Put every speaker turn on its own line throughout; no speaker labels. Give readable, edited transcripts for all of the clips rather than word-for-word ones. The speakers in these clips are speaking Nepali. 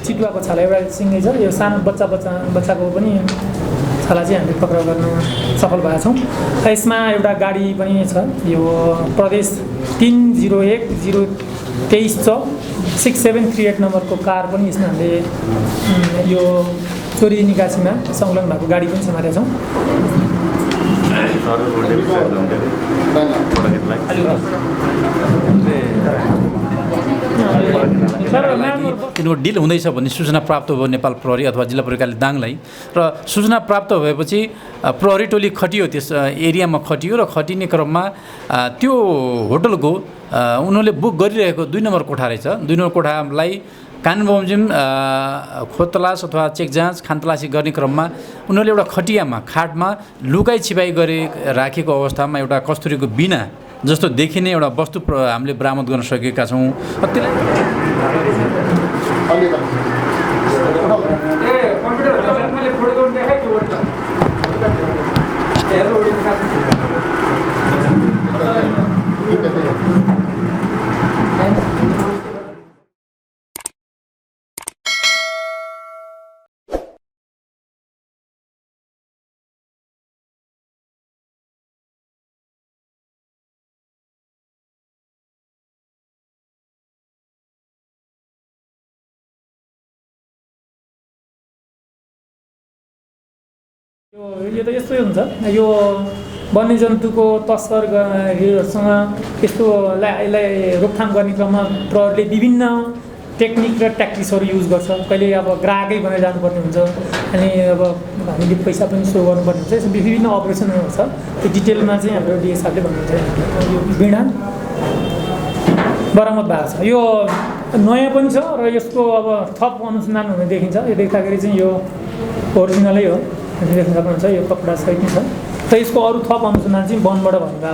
चितुवाको छाला एउटा सिङ्गै छ। यो सानो बच्चाको पनि छाला चाहिँ हामीले पक्राउ गर्न सफल भएका छौँ। यसमा एउटा गाडी पनि छ, यो प्रदेश 3013/023 नम्बरको कार पनि यसमा हामीले यो चोरी निकासीमा संलग्न भएको गाडी पनि समातेका छौँ।
यिनको डिल हुँदैछ भन्ने सूचना प्राप्त भयो नेपाल प्रहरी अथवा जिल्ला प्रहरी कार्यालय दाङलाई, र सूचना प्राप्त भएपछि प्रहरी टोली खटियो, त्यस एरियामा खटियो र खटिने क्रममा त्यो होटलको उनीहरूले बुक गरिरहेको 2 नम्बर कोठा रहेछ। 2 नम्बर कोठालाई कानुन बमोजिम खोतलास अथवा चेक जाँच खानतलासी गर्ने क्रममा उनीहरूले एउटा खटियामा खाटमा लुकाइ छिपाई गरे राखेको अवस्थामा एउटा कस्तुरीको बिना जस्तो देखिने एउटा वस्तु हामीले बरामद गर्न सकेका छौँ।
यो त यस्तै हुन्छ, यो वन्यजन्तुको तस्करहरूसँग यसलाई रोकथाम गर्ने क्रममा प्रहरीले विभिन्न टेक्निक र ट्याक्टिक्सहरू युज गर्छ। कहिले अब ग्राहकै भनेर जानुपर्ने हुन्छ, अनि अब हामीले पैसा पनि सो गर्नुपर्ने हुन्छ। यस्तो विभिन्न अपरेसनहरू छ, त्यो डिटेलमा चाहिँ हाम्रो डिएसआरले भन्नुहुन्छ। यो बिँडा बरामद भएको छ, यो नयाँ पनि छ र यसको अब थप अनुसन्धान हुने देखिन्छ। यो देख्दाखेरि चाहिँ यो ओरिजिनलै हो, देख्न सक्नुहुन्छ। यो कपडा सहित नै छ, र यसको अरू थप अनुसन्धान चाहिँ वनबाट भन्दा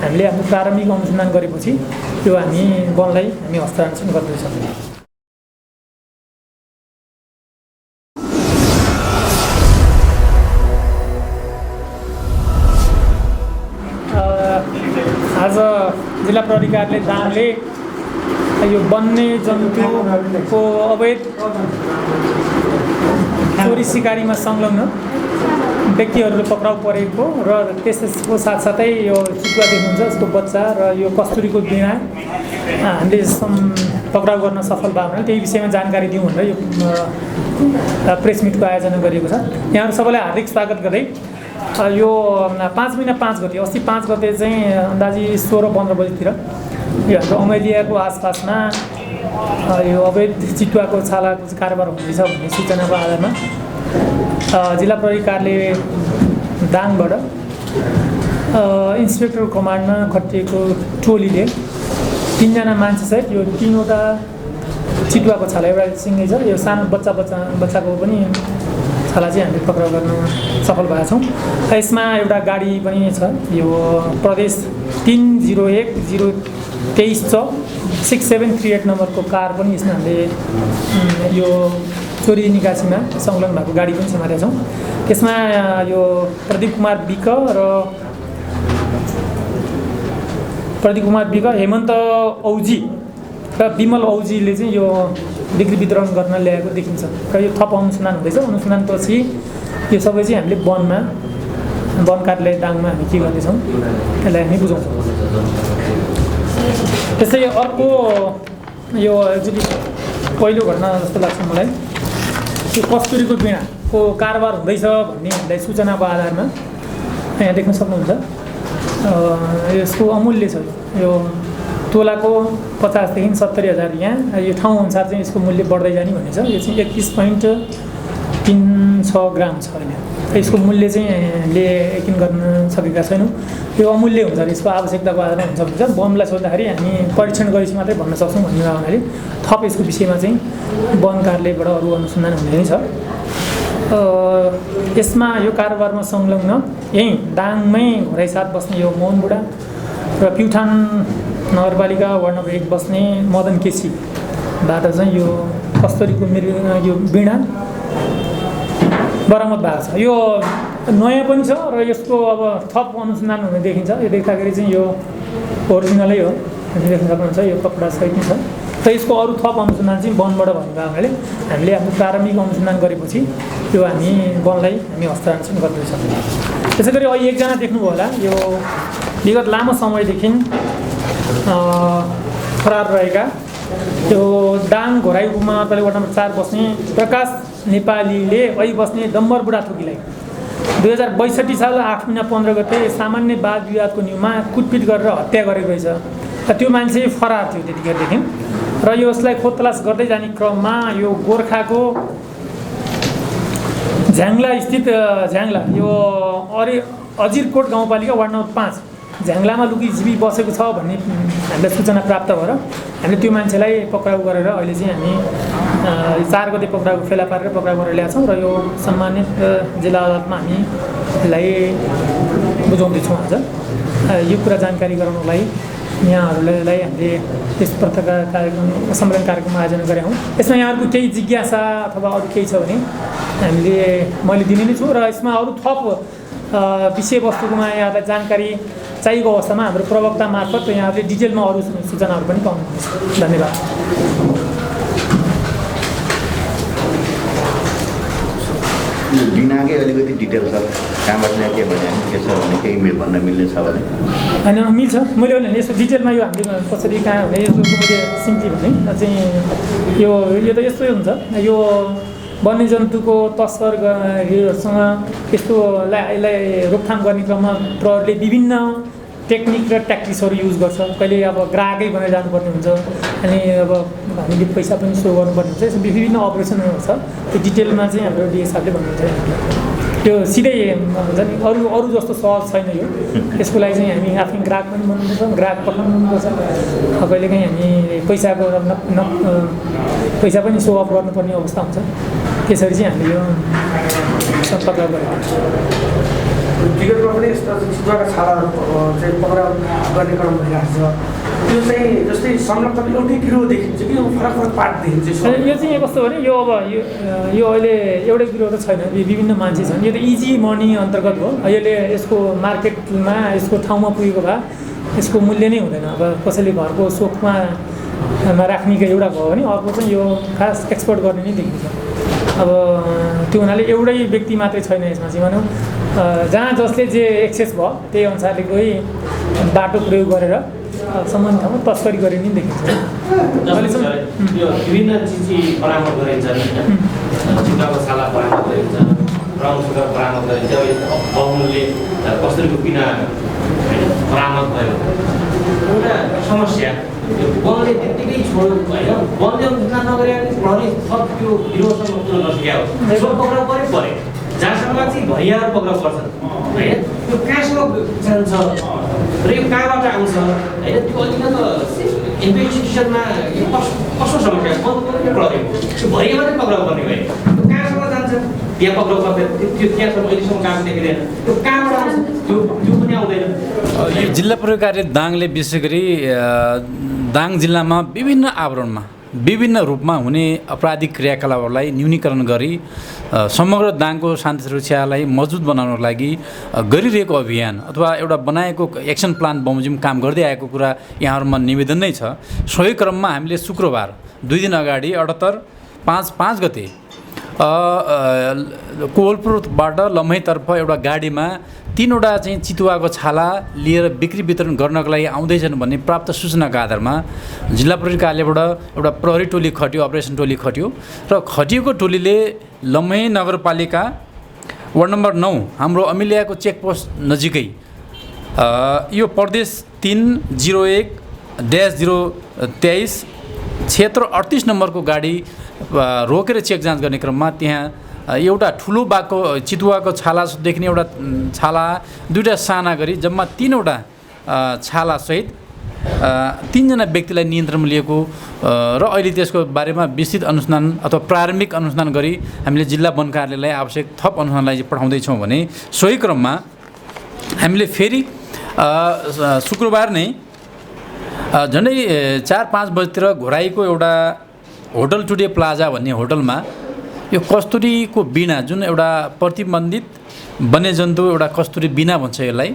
हामीले आफ्नो प्रारम्भिक अनुसन्धान गरेपछि यो हामी वनलाई हस्तान्तरण गर्दैछौँ। आज जिल्ला प्रहरी कार्यालय दाङले यो वन्यजन्तुको अवैध चोरी सिकारीमा संलग्न व्यक्तिहरूले पक्राउ परेको र त्यसको साथसाथै यो चितुवा देख्नुहुन्छ, यसको बच्चा र यो कस्तुरीको बिना हामीले पक्राउ गर्न सफल भयो भने त्यही विषयमा जानकारी दिउँ भनेर यो प्रेस मिटको आयोजना गरिएको छ। यहाँहरू सबैलाई हार्दिक स्वागत गर्दै यो 5 महिना 5 गते अस्ति 5 गते चाहिँ अन्दाजी 16-15 बजीतिर यो हाम्रो अमैलियाको आसपासमा यो अवैध चितुवाको छालाको कारोबार हुँदैछ भन्ने सूचनाको आधारमा जिल्ला प्रहरी कार्यालय दाङबाट इन्सपेक्टर कमान्डमा खटिएको टोलीले 3 जना मान्छेसहित यो 3वटा चितुवाको छाला एउटा सिङ्गै छ, यो सानो बच्चाको पनि छाला चाहिँ हामीले पक्राउ गर्न सफल भएका छौँ। यसमा एउटा गाडी पनि छ, यो प्रदेश 3013/023 नम्बरको कार पनि यसमा हामीले यो चोरी निकासीमा संलग्न भएको गाडी पनि समातेका छौँ। त्यसमा यो प्रदीप कुमार विक, हेमन्त औजी र विमल औजीले चाहिँ यो बिक्री वितरण गर्न ल्याएको देखिन्छ र यो थप अनुसन्धान हुँदैछ। अनुसन्धानपछि यो सबै चाहिँ हामीले वन कार्यालय दाङमा हामी के गर्दैछौँ यसलाई हामी बुझाउँछौँ। त्यस्तै अर्को यो एक्चुअली पहिलो घटना जस्तो लाग्छ मलाई, यो कस्तुरीको बिँडाको कारोबार हुँदैछ भन्ने हामीलाई सूचनाको आधारमा यहाँ देख्न सक्नुहुन्छ। यसको अमूल्य छ, यो तोलाको 50,000 देखि 70,000 यहाँ यो ठाउँ अनुसार चाहिँ यसको मूल्य बढ्दै जाने भन्ने छ। यो चाहिँ 21.36 ग्राम छ अहिले। यसको मूल्य चाहिँ हामीले यकिन गर्न सकेका छैनौँ। यो अमूल्य हुन्छ, यसको आवश्यकताको आधारमा हुन्छ भन्छ। वनलाई सोद्धाखेरि हामी परीक्षण गरेपछि मात्रै भन्न सक्छौँ भन्ने भावनाले थप यसको विषयमा चाहिँ वन कार्यालयबाट अरू अनुसन्धान हुने नै छ। यसमा यो कारोबारमा संलग्न यहीँ दाङमै घरैसाथ बस्ने यो मोहन बुढा र प्युठान नगरपालिका वार्ड नम्बर 1 बस्ने मदन केसीबाट चाहिँ यो कस्तुरीको यो बिँडा बरामद भएको छ। यो नयाँ पनि छ र यसको अब थप अनुसन्धान हुने देखिन्छ। यो देख्दाखेरि चाहिँ यो ओरिजिनलै हो, देख्न सक्नुहुन्छ। यो कपडा सहित नै छ, र यसको अरू थप अनुसन्धान चाहिँ वनबाट भएको हुनाले हामीले आफ्नो प्रारम्भिक अनुसन्धान गरेपछि त्यो हामी वनलाई हामी हस्तान्तरण गर्दैछौँ। त्यसै गरी अहिले एकजना देख्नुभयो होला, यो विगत लामो समयदेखि फरार रहेका त्यो दाङ घोराई उपमहानगरपालिका वडा नम्बर 4 बस्ने प्रकाश नेपालीले अहिले बस्ने डम्बर बुढाथोकीलाई 2062 साल 8 महिना 15 गते सामान्य वाद विवादको न्युमा कुटपिट गरेर हत्या गरेको रहेछ। र त्यो मान्छे फरार थियो त्यतिखेरदेखि, र यसलाई खोजतलास गर्दै जाने क्रममा यो गोर्खाको झ्याङ्ला स्थित यो अजिरकोट गाउँपालिका वार्ड नम्बर 5 झ्याङ्लामा लुकीछिपी बसेको छ भन्ने हामीलाई सूचना प्राप्त भएर हामीले त्यो मान्छेलाई पक्राउ गरेर अहिले चाहिँ हामी 4 गते पक्राउ फेला पारेर पक्राउ गरेर ल्याएको छौँ र यो सम्मानित जिल्ला अदालतमा हामी यसलाई बुझाउँदैछौँ। आज यो कुरा जानकारी गराउनलाई यहाँहरूलाई हामीले यस प्रकारका कार्यक्रम सम्मेलन कार्यक्रम आयोजना गरेका हौँ। यसमा यहाँहरूको केही जिज्ञासा अथवा अरू केही छ भने मैले दिने नै छु, र यसमा अरू थप विषयवस्तुकोमा यहाँलाई जानकारी चाहिएको अवस्थामा हाम्रो प्रवक्ता मार्फत यहाँहरूले डिटेलमा अरू सूचनाहरू पनि पाउनुहुन्छ। धन्यवाद।
दिनाकै अलिकति डिटेल छ, कहाँबाट ल्याए के भने के छ भने केही भन्न मिल्ने छ भने
होइन मिल्छ। मैले भने यस्तो डिटेलमा यो हामीले कसरी कहाँ हुने यस्तो मैले सिम्पली भने चाहिँ यो त यस्तै हुन्छ, यो वन्यजन्तुको तस्करहरूसँग यस्तोलाई रोकथाम गर्ने क्रममा प्रहरीले विभिन्न टेक्निक र ट्याक्टिक्सहरू युज गर्छ। कहिले अब ग्राहकै भनेर जानुपर्ने हुन्छ, अनि अब हामीले पैसा पनि सो गर्नुपर्ने हुन्छ। यस्तो विभिन्न अपरेसनहरू छ, त्यो डिटेलमा चाहिँ हाम्रो डिएसआरले भन्नुहुन्छ। त्यो सिधै हुन्छ नि, अरू जस्तो सहज छैन यो। यसको लागि चाहिँ हामी आफ्नो ग्राहक पनि बनाउनुपर्छ, ग्राहक पठाउनुपर्छ। कहिलेकाहीँ हामी पैसाको पैसा पनि सो अफ गर्नुपर्ने अवस्था हुन्छ। त्यसरी चाहिँ हामीले यो पक्राउ गरेको छ।
विगतमा पनि यस्ता चितुवाका छालाहरू चाहिँ पक्राउ गर्ने क्रम भइरहेको छ। त्यो चाहिँ जस्तै संलग्न एउटै गिरोह देखिन्छ कि फरक फरक पार्ट देखिन्छ?
यो चाहिँ कस्तो भने यो अब यो अहिले एउटै गिरोह त छैन, विभिन्न मान्छे छन्। यो त इजी मनी अन्तर्गत हो। यसले यसको मार्केटमा यसको ठाउँमा पुगेको भए यसको मूल्य नै हुँदैन। अब कसैले घरको सोखमा राख्नेको एउटा भयो भने अर्को चाहिँ यो खास एक्सपोर्ट गर्ने नै देखिन्छ। अब त्यो हुनाले एउटै व्यक्ति मात्रै छैन यसमा चाहिँ। भनौँ जहाँ जसले जे एक्सेस भयो त्यही अनुसारले कोही बाटो प्रयोग गरेर सम्बन्धित ठाउँमा तस्करी गर्ने नि देखिन्छ।
यो विभिन्न चिज बरामद गरिन्छ, चितुवाको छाला बरामद गरिन्छ, ब्राउन सुगर बरामद गरिन्छ, बहुमूल्य कस्तुरीको पिना बरामद भयो। एउटा समस्या वनले त्यत्तिकै छोड्यो होइन, वनले अनुसन्धान नगरे प्रहरी थप त्यो गिरोहसँग कुरो नसकेको हो। पक्राउ परे जहाँसम्म चाहिँ भैयाहरू पक्राउ पर्छन् होइन, त्यो कहाँसम्म जान्छ र यो कहाँबाट आउँछ होइन, त्यो अलिकति इन्भेस्टिगेसनमा यो कस्तो समस्या प्रहरी त्यो भैया मात्रै पक्राउ गर्ने भयो। त्यो कहाँसम्म जान्छ त्यहाँ पक्राउ पर्दैन, त्यो त्यहाँसम्म अहिलेसम्म काम देखिँदैन। त्यो कहाँबाट आउँछ त्यो पनि आउँदैन।
यो जिल्ला प्रहरी कार्य दाङले विशेष गरी दाङ जिल्लामा विभिन्न आवरणमा विभिन्न रूपमा हुने आपराधिक क्रियाकलापहरूलाई न्यूनीकरण गरी समग्र दाङको शान्ति सुरक्षालाई मजबुत बनाउनको लागि गरिरहेको अभियान अथवा एउटा बनाएको एक्सन प्लान बमोजिम काम गर्दै आएको कुरा यहाँहरूमा निवेदन नै छ। सोही क्रममा हामीले शुक्रबार 2 दिन अगाडि 78/5 गते कोवलपुरबाट लम्हैतर्फ एउटा गाडीमा 3वटा चाहिँ चितुवाको छाला लिएर बिक्री वितरण गर्नको लागि आउँदैछन् भन्ने प्राप्त सूचनाको आधारमा जिल्ला प्रहरी कार्यालयबाट एउटा प्रहरी टोली खट्यो, अपरेसन टोली खट्यो र खटिएको टोलीले लम्हे नगरपालिका वार्ड नम्बर 9 हाम्रो अमिलियाको चेकपोस्ट नजिकै यो प्रदेश 301-023 क्षेत्र 38 नम्बरको गाडी रोकेर चेक जाँच गर्ने क्रममा त्यहाँ एउटा ठुलो बाघको चितुवाको छाला देख्ने एउटा छाला, 2टा साना गरी जम्मा 3वटा छालासहित 3जना व्यक्तिलाई नियन्त्रणमा लिएको र अहिले त्यसको बारेमा विस्तृत अनुसन्धान अथवा प्रारम्भिक अनुसन्धान गरी हामीले जिल्ला वन कार्यालयलाई आवश्यक थप अनुसन्धानलाई पठाउँदैछौँ भने सोही क्रममा हामीले फेरि शुक्रबार नै झन्डै 4-5 बजीतिर घोराईको एउटा होटल टुडे प्लाजा भन्ने होटलमा यो कस्तुरीको बिना जुन एउटा प्रतिबन्धित वन्यजन्तु एउटा कस्तुरी बिना भन्छ यसलाई,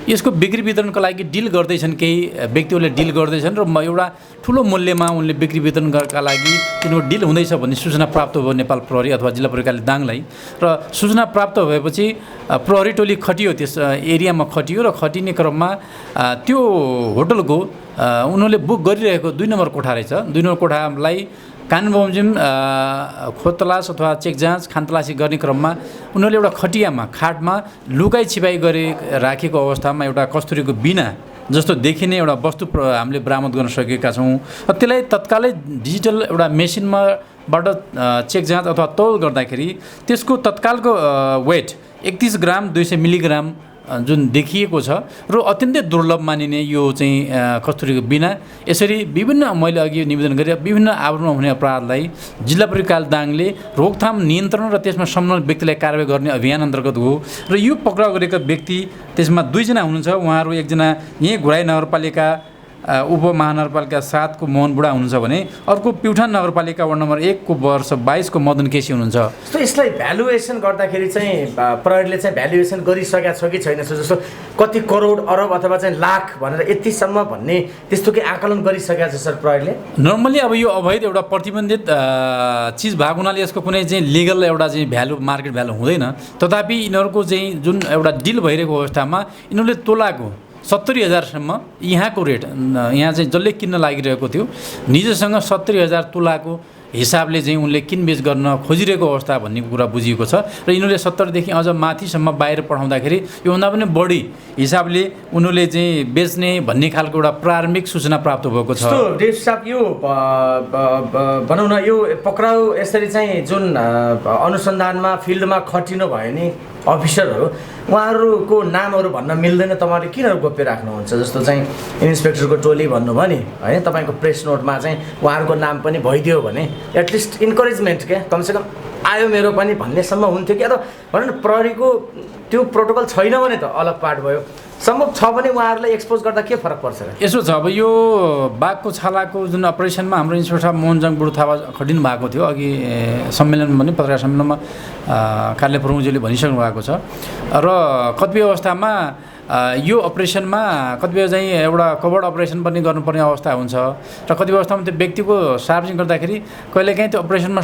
यसको बिक्री वितरणको लागि डिल गर्दैछन्, केही व्यक्तिहरूले डिल गर्दैछन् र एउटा ठुलो मूल्यमा उनले बिक्री वितरणका लागि तिनीहरू डिल हुँदैछ भन्ने सूचना प्राप्त भयो नेपाल प्रहरी अथवा जिल्ला प्रहरी कार्यालय दाङलाई। र सूचना प्राप्त भएपछि प्रहरी टोली खटियो, त्यस एरियामा खटियो र खटिने क्रममा त्यो होटलको उनीहरूले बुक गरिरहेको 2 नम्बर कोठा रहेछ। 2 नम्बर कोठालाई कानुन बमोजिम खोदतलास अथवा चेक जाँच खानतलासी गर्ने क्रममा उनीहरूले एउटा खटियामा खाटमा लुकाइ छिपाई गरे राखेको अवस्थामा एउटा कस्तुरीको बिना जस्तो देखिने एउटा वस्तु हामीले बरामद गर्न सकेका छौँ। त्यसलाई तत्कालै डिजिटल एउटा मेसिनमाबाट चेक जाँच अथवा तौल गर्दाखेरि त्यसको तत्कालको वेट 31 ग्राम 200 मिलिग्राम जुन देखिएको छ र अत्यन्तै दुर्लभ मानिने यो चाहिँ कस्तुरीको बिना। यसरी विभिन्न मैले अघि निवेदन गरेँ विभिन्न आवरणमा हुने अपराधलाई जिल्ला प्रहरी कार्यालय दाङले रोकथाम नियन्त्रण र त्यसमा संलग्न व्यक्तिलाई कारबाही गर्ने अभियान अन्तर्गत हो। र यो पक्राउ गरेका व्यक्ति त्यसमा 2 जना हुनुहुन्छ। उहाँहरू एकजना यहीँ घुराई नगरपालिका उपमहानगरपालिका 7 को मोहन बुढा हुनुहुन्छ भने अर्को प्युठान नगरपालिका वार्ड नम्बर 1 को वर्ष 22 को मदन केसी हुनुहुन्छ।
जस्तो यसलाई भ्यालुएसन गर्दाखेरि चाहिँ प्रहरीले चाहिँ भ्यालुएसन गरिसकेका छ कि छैन, जस्तो कति करोड अरब अथवा चाहिँ लाख भनेर यतिसम्म भन्ने त्यस्तो के आकलन गरिसकेका छ सर प्रहरीले?
नर्मली अब यो अवैध एउटा प्रतिबन्धित चिज भएको हुनाले यसको कुनै चाहिँ लिगल एउटा चाहिँ भ्यालु मार्केट भ्यालु हुँदैन। तथापि यिनीहरूको चाहिँ जुन एउटा डिल भइरहेको अवस्थामा यिनीहरूले तोलाको 70,000सम्म यहाँको रेट यहाँ चाहिँ जसले किन्न लागिरहेको थियो निजसँग 70,000 तोलाको हिसाबले चाहिँ उनले किनबेच गर्न खोजिरहेको अवस्था भन्ने कुरा बुझिएको छ। र यिनीहरूले 70 देखि अझ माथिसम्म बाहिर पठाउँदाखेरि योभन्दा पनि बढी हिसाबले उनीहरूले चाहिँ बेच्ने भन्ने खालको एउटा प्रारम्भिक सूचना प्राप्त भएको छ।
साहब यो भनौँ न यो पक्राउ यसरी चाहिँ जुन अनुसन्धानमा फिल्डमा खटिनु भयो नि अफिसरहरू, उहाँहरूको नामहरू भन्न मिल्दैन, तपाईँले किन गोप्य राख्नुहुन्छ? जस्तो चाहिँ इन्सपेक्टरको टोली भन्नुभयो नि होइन, तपाईँको प्रेस नोटमा चाहिँ उहाँहरूको नाम पनि भइदियो भने एटलिस्ट इन्करेजमेन्ट क्या कमसेकम आयो मेरो पनि भन्नेसम्म हुन्थ्यो कि। अथवा भनौँ न प्रहरीको त्यो प्रोटोकल छैन भने त अलग पार्ट भयो, सम्भव छ भने उहाँहरूलाई एक्सपोज गर्दा के फरक पर्छ र? यसो
छ, अब यो बाघको छालाको जुन अपरेसनमा हाम्रो इन्सपेक्टर मोहनजङ बुढो थापा खटिनु भएको थियो अघि सम्मेलन पनि पत्रकार सम्मेलनमा कार्यालय प्रमुखज्यूले भनिसक्नु भएको छ। र कतिपय अवस्थामा यो अपरेसनमा कतिपय चाहिँ एउटा कभर्ड अपरेसन पनि गर्नुपर्ने अवस्था हुन्छ र कतिपय अवस्थामा त्यो व्यक्तिको सार्वजनिक गर्दाखेरि कहिलेकाहीँ त्यो अपरेसनमा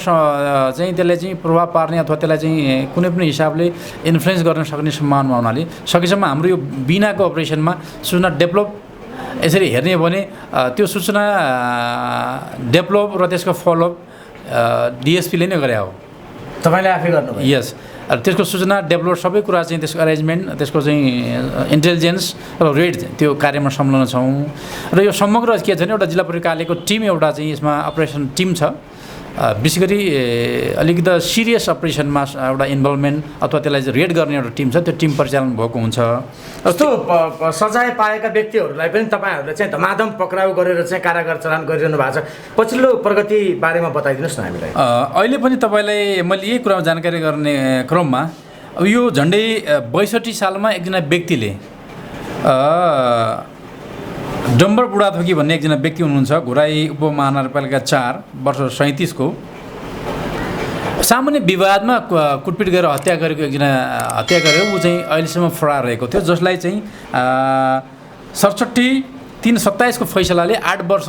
चाहिँ त्यसलाई चाहिँ प्रभाव पार्ने अथवा त्यसलाई चाहिँ कुनै पनि हिसाबले इन्फ्लुएन्स गर्न सक्ने सम्भावना हुनाले सकेसम्म हाम्रो यो बिनाको अपरेसनमा सूचना डेभलप यसरी हेर्ने हो भने त्यो सूचना डेभलप र त्यसको फलोअप डिएसपीले नै गरे हो।
तपाईँले आफै गर्नुभयो?
यस, त्यसको सूचना डेभलप सबै कुरा चाहिँ त्यसको अरेन्जमेन्ट त्यसको चाहिँ इन्टेलिजेन्स र रेड त्यो कार्यमा संलग्न छौँ। र यो समग्र के छ भने एउटा जिल्ला प्रहरी कार्यालयको टिम एउटा चाहिँ यसमा अपरेसन टिम छ, विशेष गरी अलिकति सिरियस अपरेसनमा एउटा इन्भल्भमेन्ट अथवा त्यसलाई चाहिँ रेड गर्ने एउटा टिम छ, त्यो टिम परिचालन भएको हुन्छ।
जस्तो सजाय पाएका व्यक्तिहरूलाई पनि तपाईँहरूले चाहिँ धमाधम पक्राउ गरेर चाहिँ कारागार चलान गरिरहनु भएको छ, पछिल्लो प्रगति बारेमा बताइदिनुहोस् न हामीलाई।
अहिले पनि तपाईँलाई मैले यही कुरामा जानकारी गर्ने क्रममा अब यो झन्डै 62 सालमा एकजना व्यक्तिले डम्बर बुढाथोकी भन्ने एकजना व्यक्ति हुनुहुन्छ, घुराई उपमहानगरपालिका 4 वर्ष 37 को सामान्य विवादमा कुटपिट गरेर हत्या गरेको एकजना हत्या गरेर ऊ चाहिँ अहिलेसम्म फरार रहेको थियो, जसलाई चाहिँ 67/3/27 को फैसलाले 8 वर्ष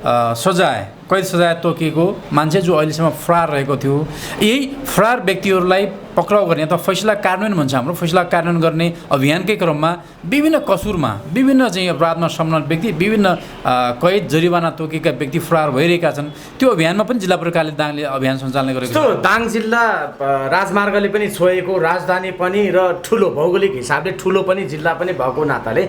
कैद सजाय तोकिएको मान्छे जो अहिलेसम्म फरार रहेको थियो। यही फरार व्यक्तिहरूलाई पक्राउ गर्ने अथवा फैसला कार्यान्वयन भन्छ हाम्रो फैसला कार्यान्वयन गर्ने अभियानकै क्रममा विभिन्न कसुरमा विभिन्न चाहिँ अपराधमा संलग्न व्यक्ति विभिन्न कैद जरिवाना तोकेका व्यक्ति फरार भइरहेका छन्। त्यो अभियानमा पनि जिल्ला प्रहरी कार्यालय दाङले अभियान सञ्चालन गरेको छ।
दाङ जिल्ला राजमार्गले पनि छोएको, राजधानी पनि र ठुलो भौगोलिक हिसाबले ठुलो पनि जिल्ला पनि भएको नाताले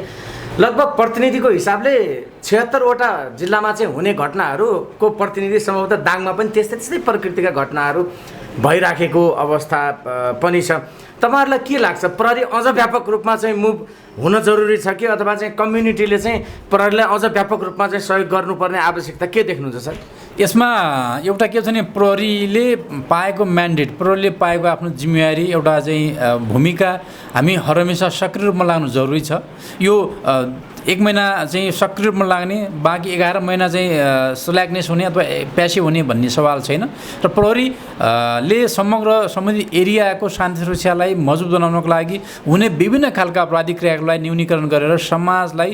लगभग प्रतिनिधिको हिसाबले 76वटा जिल्लामा चाहिँ हुने घटनाहरूको प्रतिनिधि सम्भवतः दाङमा पनि त्यस्तै प्रकृतिका घटनाहरू भइराखेको अवस्था पनि छ। तपाईँहरूलाई के लाग्छ, प्रहरी अझ व्यापक रूपमा चाहिँ मुभ हुन जरुरी छ कि अथवा चाहिँ कम्युनिटीले चाहिँ प्रहरीलाई अझ व्यापक रूपमा चाहिँ सहयोग गर्नुपर्ने आवश्यकता के देख्नुहुन्छ सर?
यसमा एउटा के छ भने प्रहरीले पाएको म्यान्डेट, प्रहरीले पाएको आफ्नो जिम्मेवारी एउटा चाहिँ भूमिका हामी हरहमेशा सक्रिय रूपमा लाग्नु जरुरी छ। यो 1 महिना चाहिँ सक्रिय रूपमा लाग्ने, बाँकी 11 महिना चाहिँ स्ल्याकनेस हुने अथवा प्यासिभ हुने भन्ने सवाल छैन र प्रहरीले समग्र सम्बन्धित एरियाको शान्ति सुरक्षालाई मजबुत बनाउनको लागि हुने विभिन्न खालका अपराधिक क्रियाहरूलाई न्यूनीकरण गरेर समाजलाई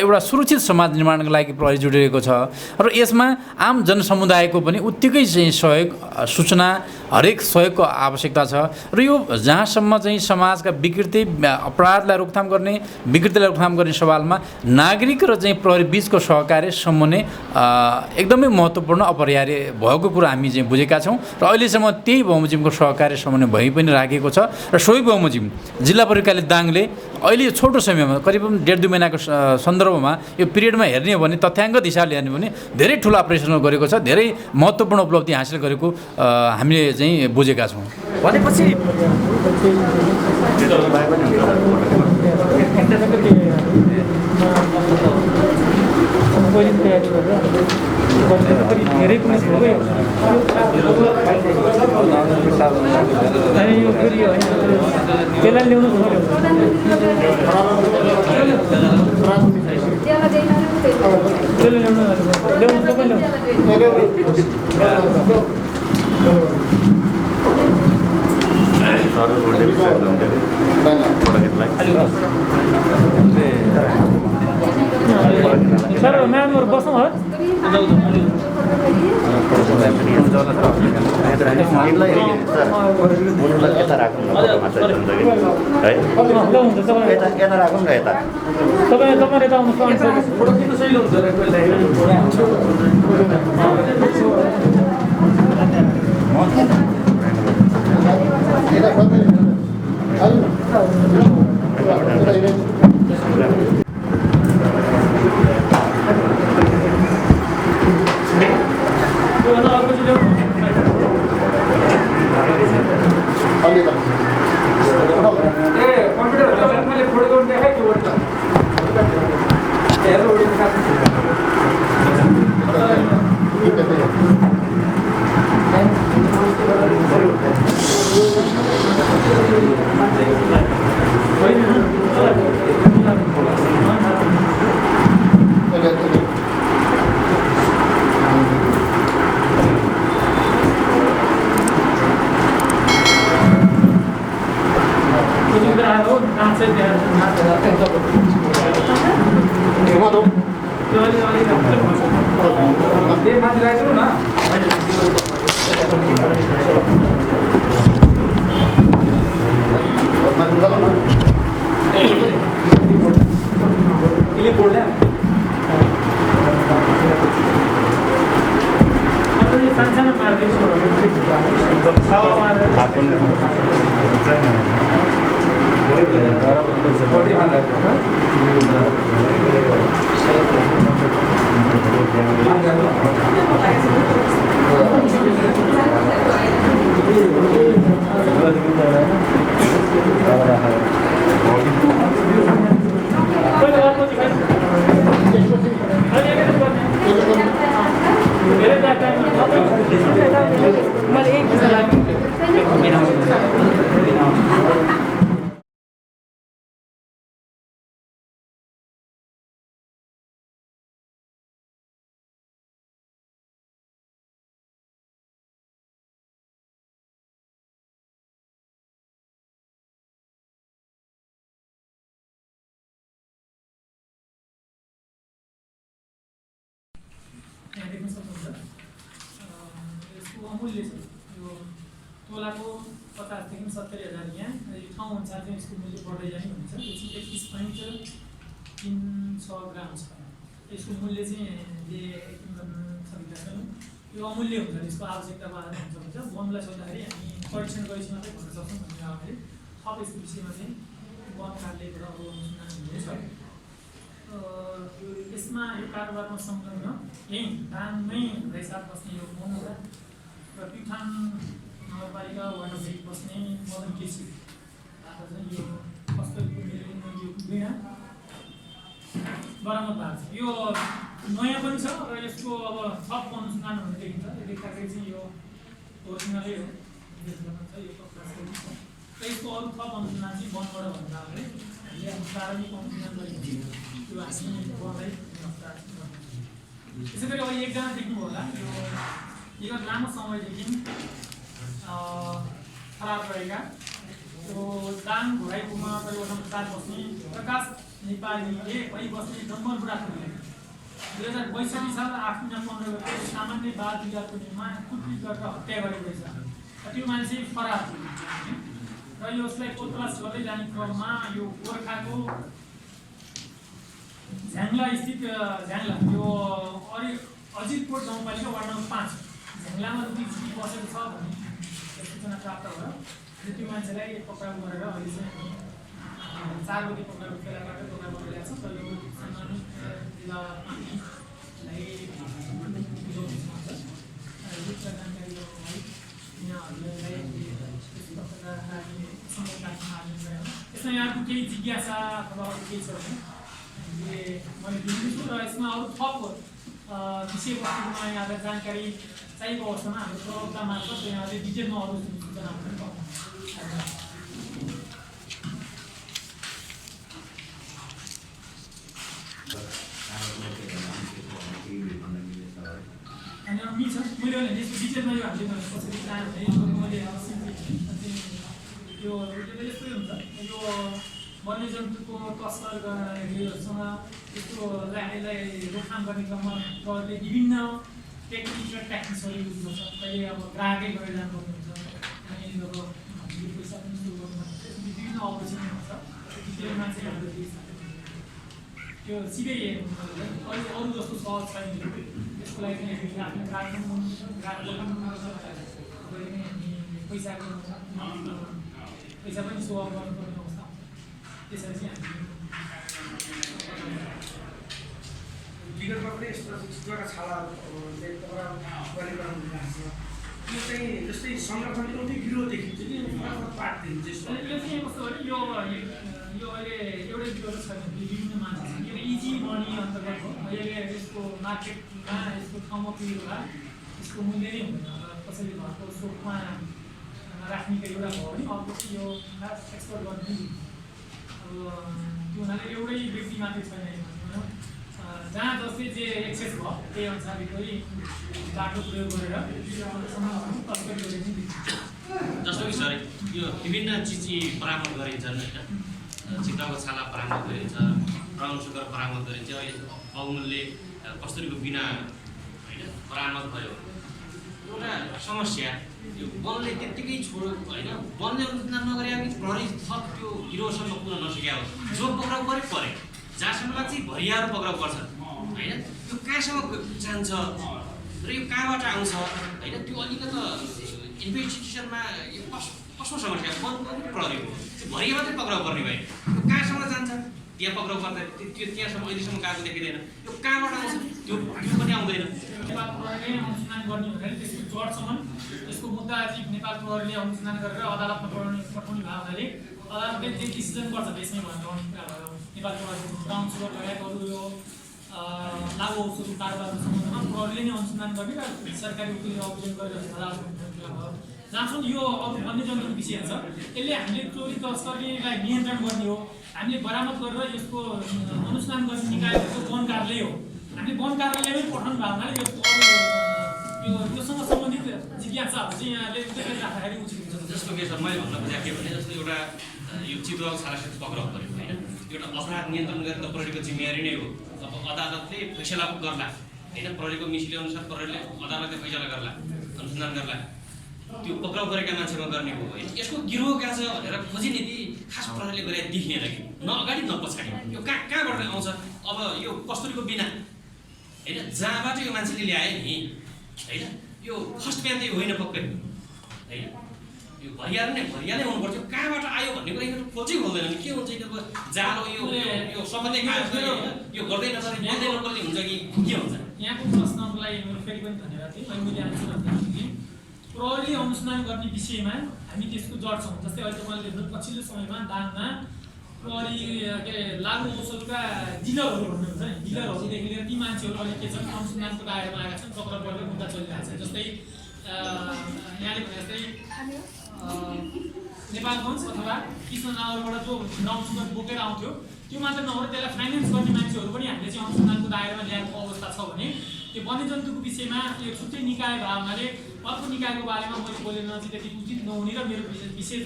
एउटा सुरक्षित समाज निर्माणको लागि प्रहरी जुटिरहेको छ र यसमा आम जनसमुदायको पनि उत्तिकै चाहिँ सहयोग, सूचना, हरेक सहयोगको आवश्यकता छ र यो जहाँसम्म चाहिँ समाजका विकृति, अपराधलाई रोकथाम गर्ने, विकृतिलाई रोकथाम गर्ने सवालमा नागरिक र चाहिँ प्रहरी बिचको सहकार्य समन्वय एकदमै महत्त्वपूर्ण अपरिहार्य भएको कुरा हामी चाहिँ बुझेका छौँ र अहिलेसम्म त्यही बमोजिमको सहकार्य समन्वय भइ पनि राखेको छ र सोही बमोजिम जिल्ला प्रहरी दाङले अहिले छोटो समयमा करिब 1.5-2 महिनाको सन्दर्भमा यो पिरियडमा हेर्ने हो भने तथ्याङ्कगत हिसाबले हेर्ने भने धेरै ठुलो अपरेसनहरू गरेको छ, धेरै महत्त्वपूर्ण उपलब्धि हासिल गरेको हामीले चाहिँ बुझेका छौँ।
भनेपछि
धेरै पुलिस भयो यो फेरि होइन त्यसलाई ल्याउनु पऱ्यो त्यसले ल्याउनु सबै सर म्यामहरू बस्नु है
यता राखौँ न, फोटोमा चाहिँ है यता राखौँ न, यता
तपाईँ यता आउनु
फोटो खिच्नु सही हुन्छ
देख्न सक्नुहुन्छ यसको अमूल्य छ यो तोलाको 50,000 देखि 70,000 यहाँ यो ठाउँ अनुसार चाहिँ यसको मूल्य बढ्दै जाने हुन्छ। यो चाहिँ 21.36 ग्राम छ। यसको मूल्य चाहिँ सकिँदैन यो अमूल्य हुन्छ, यसको आवश्यकताको आधारमा हुन्छ। वनलाई सोद्धाखेरि हामी परीक्षण गरेपछि मात्रै भन्न सक्छौँ भन्ने अगाडि थप यसको विषयमा चाहिँ वन कार्यालयबाट अब अनुसन्धान हुनेछ। यसमा यो कारोबारमा संलग्न यहीँ दाङमै रैसाथ बस्ने यो मोमुरा र प्युठान नगरपालिका वार्ड नम्बर 1 बस्ने मदन केसी चाहिँ यो कस्तो यो वीणा बरामद भएको छ। यो नयाँ पनि छ र यसको अब थप अनुसन्धान हुने देखिन्छ। यो देख्दाखेरि चाहिँ यो ओरिजिनलै हो, यो यसको अरू थप अनुसन्धान चाहिँ वनबाट भन्दा अगाडि हामीले प्रारम्भिक अनुसन्धान गरेको थियो त्यो हामी गर्दै त्यसै गरी अब एकजना देख्नुभयो होला यो लामो समयदेखि फरार रहेका त्यो दाङ घोराइपुमा परिवर्तन साथ बस्ने प्रकाश नेपालीले वही बस्ने डम्बर बुढाथोकीले 2062 साल 8 महिना 15 गते सामान्य बाल विवादको नियममा कुटपिट गरेर हत्या गरेको रहेछ। त्यो मान्छे फरार थियो र यो उसलाई कोतलास गर्दै जाने क्रममा यो गोर्खाको झ्याङ्ला स्थित झ्याङ्ला यो अजितकोट गाउँपालिका वार्ड नम्बर 5 झ्याङ्लामा रुपी छिपी बसेको छ भन्ने सूचना प्राप्त भयो र त्यो मान्छेलाई पक्राउ गरेर अहिले चाहिँ 4 गते पक्राउ फेलाबाट पक्राउ गरेर ल्याएको छ। तर यो सम्मानित जिल्ला पार्टीलाई जानकारी है यहाँहरूलाई यसमा यहाँको केही जिज्ञासा अथवा अरू केही छ भने मैले दिन्छु र यसमा अरू थप विषयवस्तुमा यहाँलाई जानकारी चाहिएको अवस्थामा हाम्रो प्रवक्ता मार्फत यहाँले डिटेलमा अरू सूचनाहरू पनि पाउनुहुन्छ। अनि मिल्छ मैले भने यसको डिटेलमा यो हामीले कसरी प्लान मैले यो यस्तै हुन्छ यो वन्यजन्तुको तस्कर गर्नेहरूसँग यसलाई रोकथाम गर्ने क्रममा प्रहरीले विभिन्न टेक्निक र ट्याक्टिक्सहरू युज गर्छ। कहिले अब ग्राहकै गरेर जानुपर्ने हुन्छ अनि अब पैसा पनि सुरु गर्नुपर्छ विभिन्न अपरेसन हुन्छ। डिटेलमा चाहिँ हाम्रो त्यो सिधै अरू जस्तो सहज छैन त्यसको लागि आफ्नो पैसा पनि सो अफ गर्नुपर्ने अवस्था त्यसरी चाहिँ
विगतमा पनि यस्तो चितुवाका छालाहरू चाहिँ पक्राउ गर्ने क्रम भइरहेको छ। यो चाहिँ जस्तै संरक्षण एउटै गिरोह देखिन्छ कि पार्ट देखिन्छ।
यो चाहिँ कस्तो हो यो अहिले एउटै गिरोह छैन विभिन्न मान्छे छन्। यो इजी मनी अन्तर्गत हो। अहिले यसको मार्केटमा यसको ठाउँमा पुग्यो होला यसको मूल्य नै हुँदैन। कसैले घरको सोखमा राख्नेको एउटा भयो भने अर्को चाहिँ यो एक्सपोर्ट गर्ने अब त्यो हुनाले एउटै व्यक्ति मात्रै छैन। जहाँ जस्तै जे एक्सेस भयो त्यही अनुसारकै बाटो प्रयोग गरेर तस्करी गरेर
जस्तो कि सर यो विभिन्न चिज बरामद गरिन्छन् होइन, चितुवाको छाला बरामद गरिन्छ, ब्राउन सुगर बरामद गरिन्छ, अहिले बहुमूल्य कस्तुरीको बिना होइन बरामद भयो। एउटा समस्या यो वनले त्यत्तिकै छोड्यो होइन, वनले अनुसन्धान नगरे अघि प्रहरी थप त्यो गिरोहसम्म पुग्न नसकेको जो पक्राउ गरे परे जहाँसम्म लाग्छ भरियाहरू पक्राउ गर्छन् होइन। त्यो कहाँसम्म जान्छ र यो कहाँबाट आउँछ होइन, त्यो अलिकति इन्भेस्टिगेसनमा यो कसको समस्या प्रहरीको भरिया मात्रै पक्राउ गर्ने भयो। यो कहाँसम्म जान्छ त्यहाँ पक्राउ गर्दा त्यो त्यहाँसम्म अहिलेसम्म गएको देखिँदैन। यो कहाँबाट आउँछ त्यो पनि आउँदैन।
नेपाल प्रहरीले अनुसन्धान गर्ने हुँदैन त्यसको जडसम्म यसको मुद्दा चाहिँ नेपाल प्रहरीले अनुसन्धान गरेर अदालतमा पठाउने भयो हुनाले अदालतले जे डिसिजन गर्छ त्यसमै भनेर नेपाल प्रहरीको ब्राउन सुगर लगायत अरू यो लागु औषधि कारोबारको सम्बन्धमा प्रहरीले नै अनुसन्धान गर्ने र सरकारी वकिलले अभियोग गरेर भयो। जहाँसम्म यो वन्यजन्तुको विषय छ यसले हामीले चोरी तस्करीलाई नियन्त्रण गर्ने हो। हामीले बरामद गरेर यसको अनुसन्धान गर्ने निकायको वन कार्यालय हो। हामीले वन कार्यालयमै पठाउनु भएको हुनाले योसँग सम्बन्धित जिज्ञासाहरू चाहिँ यहाँले राख्दाखेरि उचित हुन्छ।
जस्तो के सर मैले भन्न खोजेको के भने जस्तो एउटा यो चितुवाको छालासित पक्राउ पऱ्यो होइन, एउटा अपराध नियन्त्रण गर्ने त प्रहरीको जिम्मेवारी नै हो। अब अदालतले फैसला गर्ला होइन, प्रहरीको मिसिले अनुसार प्रहरीले अदालतले फैसला गर्ला अनुसन्धान गर्ला त्यो पक्राउ गरेका मान्छेमा गर्ने हो होइन। यसको गिरोह कहाँ छ भनेर खोजी नीति खास प्रहरीले गरे देखिएन कि न अगाडि न पछाडि यो कहाँबाट आउँछ। अब यो कस्तुरीको बिना होइन जहाँबाट यो मान्छेले ल्याए नि होइन, यो फर्स्ट बिहान चाहिँ होइन पक्कै होइन, यो भरिया नै हुनुपर्छ। कहाँबाट आयो भन्ने कुरा यिनीहरू खोजी खोल्दैन नि के हुन्छ यिनीहरूको जालो यो सबैले यो गर्दै नगर्ने बन्दै नपर्ने हुन्छ कि के हुन्छ।
यहाँको प्रश्नको लागि मेरो फेरि पनि धन्यवाद है। मैले आन्सर भन्दाखेरि प्रहरीले अनुसन्धान गर्ने विषयमा हामी त्यसको जड छौँ। जस्तै अहिले तपाईँले देख्नु पछिल्लो समयमा दाङमा प्रहरी के अरे लागु औषधका डिलरहरू भन्नुहुन्छ नि, डिलरहरूदेखि लिएर ती मान्छेहरू अहिले के छन् अनुसन्धानको दायरामा आएका छन्, पक्राउ गरेर मुद्दा चलिरहेको छ। जस्तै यहाँले भने जस्तै नेपालगञ्ज अथवा कृष्णनगरबाट जो ब्राउन सुगर बोकेर आउँथ्यो त्यो मात्र नभएर त्यसलाई फाइनेन्स गर्ने मान्छेहरू पनि हामीले चाहिँ अनुसन्धानको दायरामा ल्याएको अवस्था छ भने त्यो वन्यजन्तुको विषयमा यो छुट्टै निकाय भए हुनाले अर्को निकायको बारेमा मैले बोलेन चाहिँ त्यति उचित नहुने र मेरो विशेष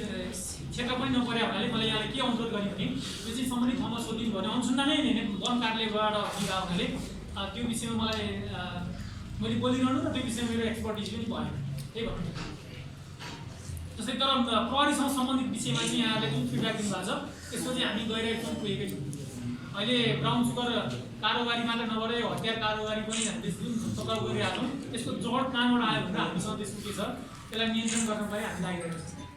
क्षेत्र पनि नपरे हुनाले मलाई यहाँले के अनुरोध गरेँ भने यो चाहिँ सम्बन्धित ठाउँमा सोधिनु भने अनुसन्धानै वन कार्यालयबाट दिँदा हुनाले त्यो विषयमा मलाई मैले बोलिरहनु र त्यो विषयमा मेरो एक्सपर्टिज पनि भएन त्यही भन्नु जस्तै तर प्रहरीसँग सम्बन्धित विषयमा चाहिँ यहाँले जुन फिडब्याक दिनुभएको छ त्यसको चाहिँ हामी गइरहेको पुगेकै छौँ अहिले ब्राउन सुगर कारोबारी मात्र नभएर यो हतियार कारोबारी पनि हामीले जुन पक्राउ गरिरहेको छौँ त्यसको जड कहाँबाट आयो भनेर हामीसँग त्यसको के छ त्यसलाई नियन्त्रण गर्नको लागि हामी लागिरहेको छौँ